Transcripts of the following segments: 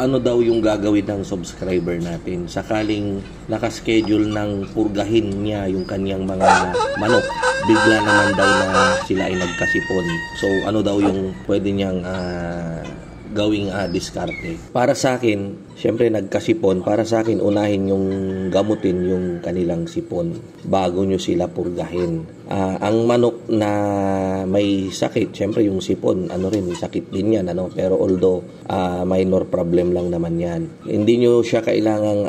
ano daw yung gagawin ng subscriber natin sakaling nakaschedule ng purgahin niya yung kanyang mga manok, bigla naman daw na sila ay nagkasipon. So ano daw yung pwede niyang gawing diskarte. Para sa akin, syempre nagkasipon, para sa akin unahin yung gamutin yung kanilang sipon bago nyo sila purgahin. Ang manok na may sakit, syempre yung sipon, may sakit din yan, pero although minor problem lang naman yan. Hindi nyo siya kailangang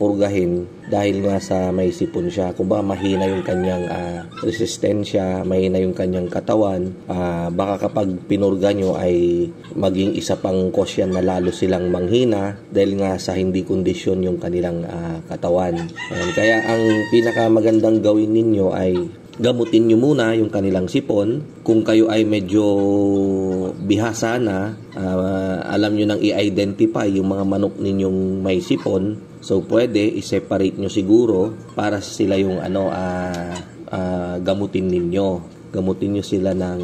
purgahin dahil nga sa may sipon siya. Kung ba mahina yung kanyang resistensya, mahina yung kanyang katawan, baka kapag pinurga nyo ay maging isa pang cause yan na lalo silang manghina dahil nga sa hindi kondisyon yung kanilang katawan. Kaya ang pinakamagandang gawin ninyo ay gamutin nyo muna yung kanilang sipon. Kung kayo ay medyo bihasa na, alam nyo nang i-identify yung mga manok ninyong may sipon, so pwede i-separate nyo siguro para sila yung gamutin ninyo. Gamutin nyo sila ng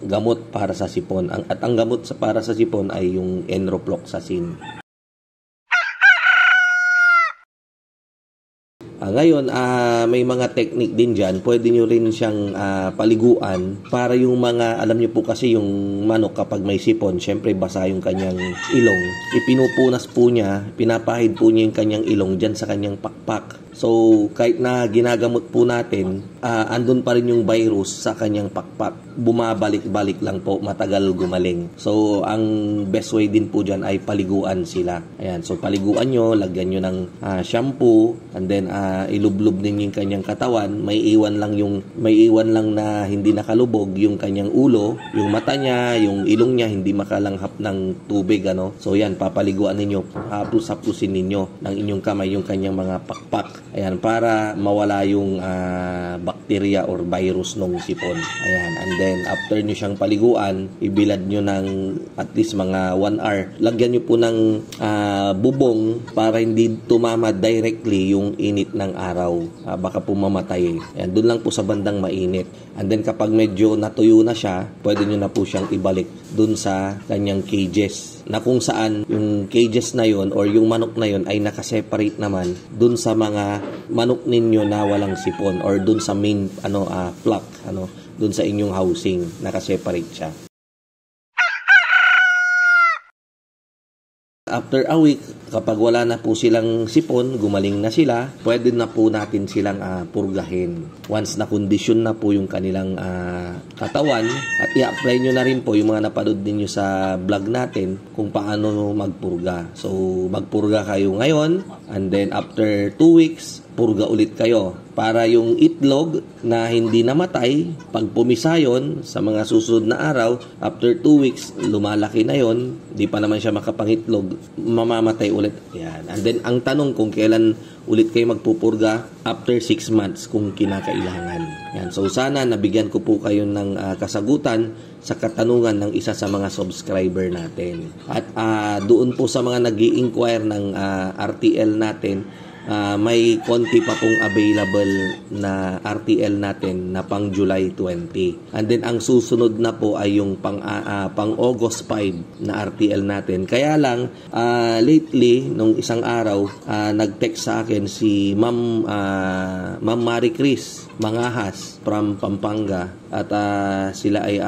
gamot para sa sipon. At ang gamot para sa sipon ay yung enrofloxacin. Ngayon, may mga technique din dyan. Pwede nyo rin siyang paliguan para yung mga, alam nyo po kasi yung manok kapag may sipon, syempre basa yung kanyang ilong. Ipinupunas po niya, pinapahid po niya yung kanyang ilong dyan sa kanyang pakpak. So, kahit na ginagamot po natin, andun pa rin yung virus sa kanyang pakpak. Bumabalik-balik lang po, matagal gumaling. So, ang best way din po dyan ay paliguan sila. Ayan, so paliguan nyo, lagyan nyo ng shampoo, and then ilublob din yung kanyang katawan. May iwan lang na hindi nakalubog yung kanyang ulo, yung mata niya, yung ilong niya, hindi makalanghap ng tubig. So, yan, papaliguan ninyo, haplos-haplosin ninyo ng inyong kamay yung kanyang mga pakpak. Ayan, para mawala yung bacteria or virus ng sipon. Ayan, and then after nyo siyang paliguan, ibilad nyo ng at least mga 1 hour. Lagyan nyo po ng bubong para hindi tumama directly yung init ng araw. Baka po mamatay. Ayan, doon lang po sa bandang mainit. And then kapag medyo natuyo na siya, pwede nyo na po siyang ibalik doon sa kanyang cages. Na kung saan yung cages na yon or yung manok na yon ay nakaseparate naman dun sa mga manok ninyo na walang sipon or dun sa main flock, dun sa inyong housing, nakaseparate siya. After a week, kapag wala na po silang sipon, gumaling na sila, pwede na po natin silang purgahin. Once na kondisyon na po yung kanilang katawan, at i-apply nyo na rin po yung mga napanood ninyo sa vlog natin kung paano magpurga. So, magpurga kayo ngayon, and then after 2 weeks, purga ulit kayo. Para yung itlog na hindi namatay, pag pumisa yun sa mga susunod na araw, after 2 weeks, lumalaki na yon, di pa naman siya makapangitlog, mamamatay ulit. Yan. And then, ang tanong kung kailan ulit kayo magpupurga, after 6 months kung kinakailangan. Yan. So, sana nabigyan ko po kayo ng kasagutan sa katanungan ng isa sa mga subscriber natin. At doon po sa mga nag-i-inquire ng RTL natin, may konti pa pong available na RTL natin na pang July 20. And then ang susunod na po ay yung pang August 5 na RTL natin. Kaya lang lately nung isang araw nag-text sa akin si Ma'am Marie Chris Mangahas from Pampanga at sila ay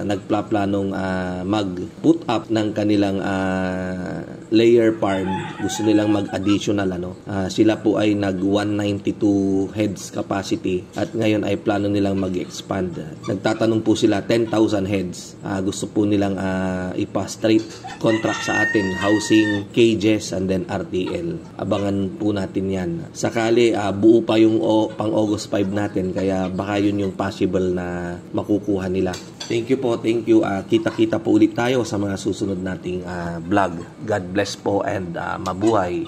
nagplaplanong mag-put up ng kanilang layer farm. Gusto nilang mag-additional sila po ay nag 192 heads capacity at ngayon ay plano nilang mag-expand. Nagtatanong po sila 10,000 heads. Gusto po nilang ipa-straight contract sa atin, housing, cages, and then RTL. Abangan po natin yan. Sakali buo pa yung pang August 5 natin, kaya baka yun yung possible na makukuha nila. Thank you po, thank you. Kita-kita po ulit tayo sa mga susunod nating vlog. God bless po and mabuhay.